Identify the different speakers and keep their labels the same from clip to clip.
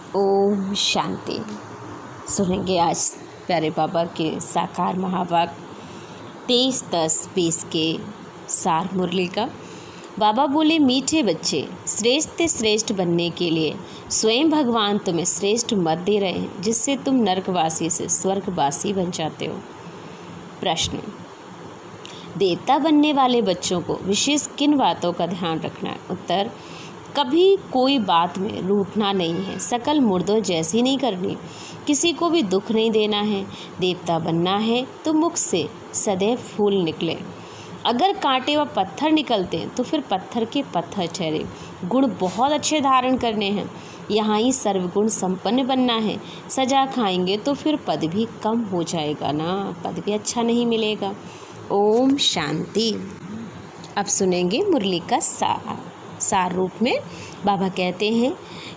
Speaker 1: ओम शांति। सुनेंगे आज प्यारे बाबा के साकार महावाक्य 23/10/20 के सार मुरली का। बाबा बोले, मीठे बच्चे, श्रेष्ठ से श्रेष्ठ बनने के लिए स्वयं भगवान तुम्हें श्रेष्ठ मत दे रहे हैं, जिससे तुम नरकवासी से स्वर्गवासी बन जाते हो। प्रश्न, देवता बनने वाले बच्चों को विशेष किन बातों का ध्यान रखना है? उत्तर, कभी कोई बात में रूठना नहीं है, सकल मुर्दों जैसी नहीं करनी, किसी को भी दुख नहीं देना है। देवता बनना है तो मुख से सदैव फूल निकले। अगर कांटे व पत्थर निकलते हैं तो फिर पत्थर के पत्थर ठहरे। गुण बहुत अच्छे धारण करने हैं, यहाँ ही सर्वगुण संपन्न बनना है। सजा खाएंगे तो फिर पद भी कम हो जाएगा ना, पद भी अच्छा नहीं मिलेगा। ओम शांति। अब सुनेंगे मुरली का सार रूप में। बाबा कहते हैं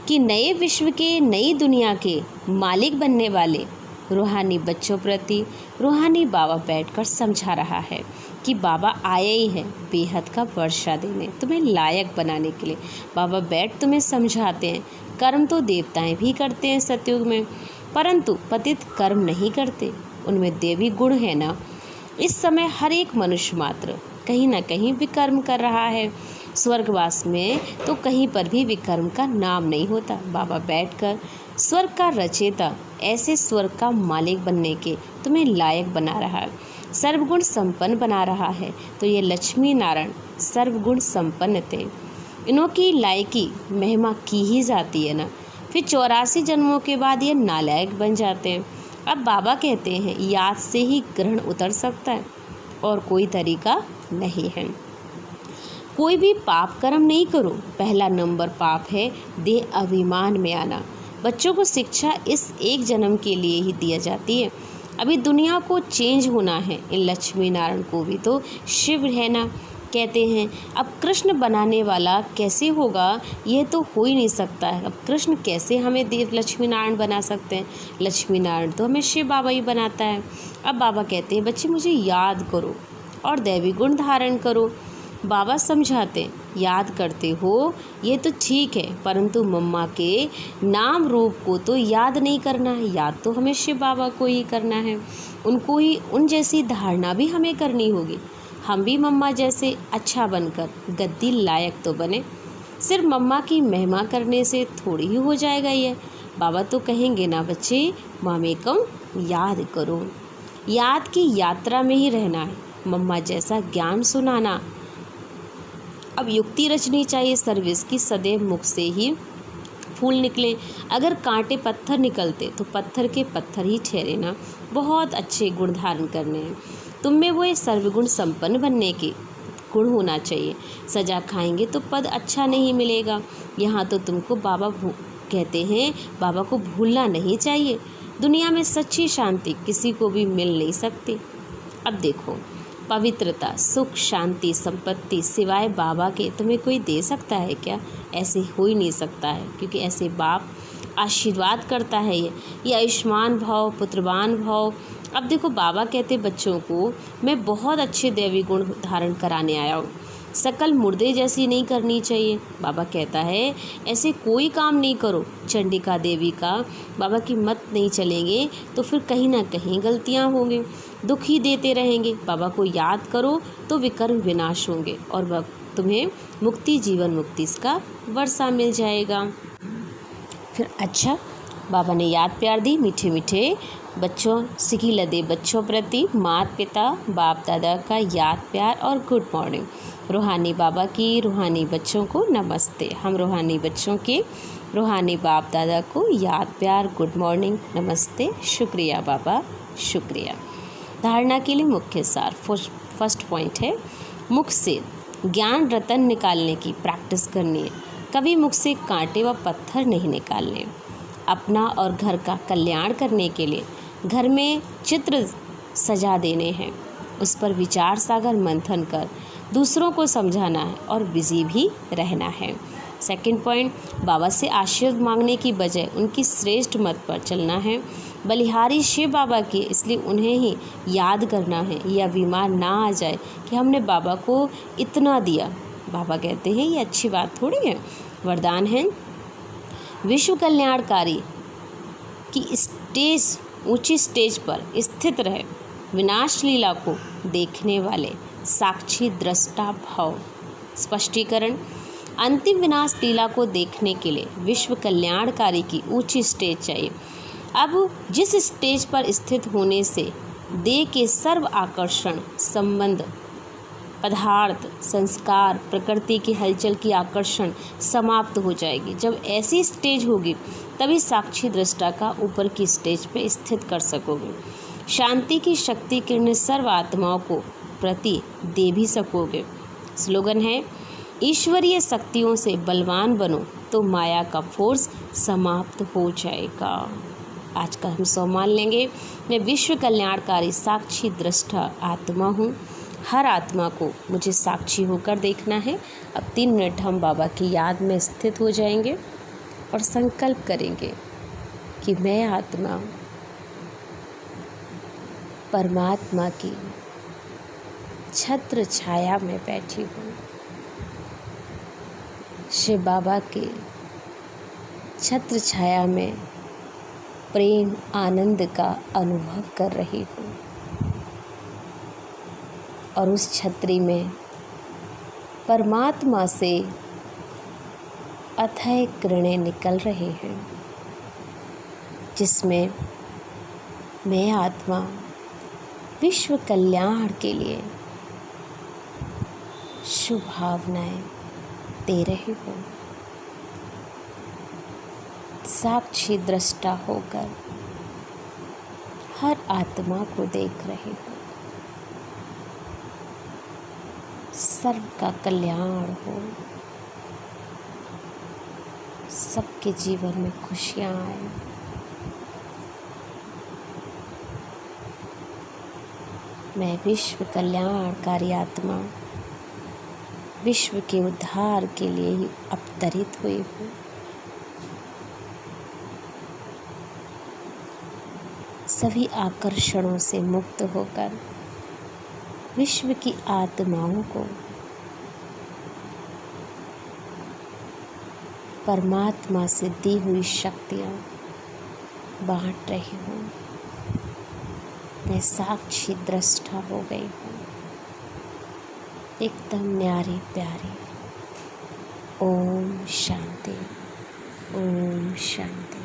Speaker 1: कि नए विश्व के, नई दुनिया के मालिक बनने वाले रूहानी बच्चों प्रति रूहानी बाबा बैठकर समझा रहा है कि बाबा आए ही है बेहद का वर्षा देने, तुम्हें लायक बनाने के लिए। बाबा बैठ तुम्हें समझाते हैं, कर्म तो देवताएं भी करते हैं सतयुग में, परंतु पतित कर्म नहीं करते, उनमें देवी गुण है ना। इस समय हर एक मनुष्य मात्र कहीं ना कहीं विकर्म कर रहा है। स्वर्गवास में तो कहीं पर भी विकर्म का नाम नहीं होता। बाबा बैठकर स्वर्ग का रचेता, ऐसे स्वर्ग का मालिक बनने के तुम्हें लायक बना रहा है, सर्वगुण संपन्न बना रहा है। तो ये लक्ष्मी नारायण सर्वगुण संपन्न थे, इन्हों की लायकी महिमा की ही जाती है ना। फिर 84 जन्मों के बाद ये नालायक बन जाते हैं। अब बाबा कहते हैं, याद से ही ग्रहण उतर सकता है और कोई तरीका नहीं है। कोई भी पाप कर्म नहीं करो। पहला नंबर पाप है देह अभिमान में आना। बच्चों को शिक्षा इस एक जन्म के लिए ही दिया जाती है। अभी दुनिया को चेंज होना है, इन लक्ष्मी नारायण को भी तो शिव है ना। कहते हैं अब कृष्ण बनाने वाला कैसे होगा, यह तो हो ही नहीं सकता है। अब कृष्ण कैसे हमें देव लक्ष्मी नारायण बना सकते हैं? लक्ष्मी नारायण तो हमें शिव बाबा ही बनाता है। अब बाबा कहते हैं, बच्चे मुझे याद करो और दैवी गुण धारण करो। बाबा समझाते, याद करते हो ये तो ठीक है, परंतु मम्मा के नाम रूप को तो याद नहीं करना है। याद तो हमें शिव बाबा को ही करना है, उनको ही, उन जैसी धारणा भी हमें करनी होगी। हम भी मम्मा जैसे अच्छा बनकर गद्दी लायक तो बने। सिर्फ मम्मा की महिमा करने से थोड़ी ही हो जाएगा ये। बाबा तो कहेंगे ना, बच्चे मामेकम याद करो, याद की यात्रा में ही रहना है, मम्मा जैसा ज्ञान सुनाना। अब युक्ति रचनी चाहिए सर्विस की, सदैव मुख से ही फूल निकले। अगर कांटे पत्थर निकलते तो पत्थर के पत्थर ही ठहरे ना। बहुत अच्छे गुण धारण करने हैं तुम में, वो सर्वगुण संपन्न बनने के गुण होना चाहिए। सजा खाएंगे तो पद अच्छा नहीं मिलेगा। यहाँ तो तुमको बाबा कहते हैं, बाबा को भूलना नहीं चाहिए। दुनिया में सच्ची शांति किसी को भी मिल नहीं सकती। अब देखो, पवित्रता, सुख, शांति, संपत्ति सिवाय बाबा के तुम्हें कोई दे सकता है क्या? ऐसे हो ही नहीं सकता है, क्योंकि ऐसे बाप आशीर्वाद करता है। ये आयुष्मान भाव, पुत्रवान भाव। अब देखो, बाबा कहते बच्चों को, मैं बहुत अच्छे दैवी गुण धारण कराने आया हूँ, सकल मुर्दे जैसी नहीं करनी चाहिए। बाबा कहता है ऐसे कोई काम नहीं करो, चंडिका देवी का बाबा की मत नहीं चलेंगे तो फिर कहीं ना कहीं गलतियाँ होंगी, दुख ही देते रहेंगे। बाबा को याद करो तो विकर्म विनाश होंगे और तुम्हें मुक्ति, जीवन मुक्ति इसका वर्षा मिल जाएगा। फिर अच्छा, बाबा ने याद प्यार दी। मीठे मीठे बच्चों, सिखी लदे बच्चों प्रति माता पिता बाप दादा का याद प्यार और गुड मॉर्निंग। रूहानी बाबा की रूहानी बच्चों को नमस्ते। हम रूहानी बच्चों के रूहानी बाप दादा को याद प्यार, गुड मॉर्निंग, नमस्ते, शुक्रिया बाबा, शुक्रिया। धारणा के लिए मुख्य सार। फर्स्ट पॉइंट है, मुख से ज्ञान रतन निकालने की प्रैक्टिस करनी है। कभी मुख से कांटे व पत्थर नहीं निकालने। अपना और घर का कल्याण करने के लिए घर में चित्र सजा देने हैं, उस पर विचार सागर मंथन कर दूसरों को समझाना है और बिजी भी रहना है। सेकंड पॉइंट, बाबा से आशीर्वाद मांगने की बजाय उनकी श्रेष्ठ मत पर चलना है। बलिहारी शिव बाबा की, इसलिए उन्हें ही याद करना है। यह बीमार ना आ जाए कि हमने बाबा को इतना दिया। बाबा कहते हैं ये अच्छी बात थोड़ी है, वरदान है। विश्व कल्याणकारी की स्टेज ऊंची स्टेज पर स्थित रहे विनाश लीला को देखने वाले साक्षी दृष्टा भाव। स्पष्टीकरण। अंतिम विनाश लीला को देखने के लिए विश्व कल्याणकारी की ऊंची स्टेज चाहिए। अब जिस स्टेज पर स्थित होने से देह के सर्व आकर्षण संबंध पदार्थ संस्कार प्रकृति की हलचल की आकर्षण समाप्त हो जाएगी, जब ऐसी स्टेज होगी तभी साक्षी दृष्टा का ऊपर की स्टेज पे स्थित कर सकोगे। शांति की शक्ति किरण सर्व आत्माओं को प्रति दे भी सकोगे। स्लोगन है, ईश्वरीय शक्तियों से बलवान बनो तो माया का फोर्स समाप्त हो जाएगा। आज का हम सौ मान लेंगे, मैं विश्व कल्याणकारी साक्षी दृष्टा आत्मा हूँ। हर आत्मा को मुझे साक्षी होकर देखना है। अब 3 मिनट हम बाबा की याद में स्थित हो जाएंगे और संकल्प करेंगे कि मैं आत्मा परमात्मा की छत्र छाया में बैठी हूँ, शिव बाबा के छत्र छाया में प्रेम आनंद का अनुभव कर रही हूँ और उस छतरी में परमात्मा से अथय किरणें निकल रहे हैं, जिसमें मैं आत्मा विश्व कल्याण के लिए शुभ भावनाएं दे रही हूँ। साक्षी दृष्टा होकर हर आत्मा को देख रही हूँ। सर्व का कल्याण हो, सबके जीवन में खुशियाँ आए। मैं विश्व कल्याणकारी आत्मा विश्व के उद्धार के लिए ही अवतरित हुई हूँ। सभी आकर्षणों से मुक्त होकर विश्व की आत्माओं को परमात्मा से दी हुई शक्तियाँ बांट रही हूँ। मैं साक्षी दृष्टा हो गई हूँ, एकदम न्यारी प्यारी। ओम शांति, ओम शांति।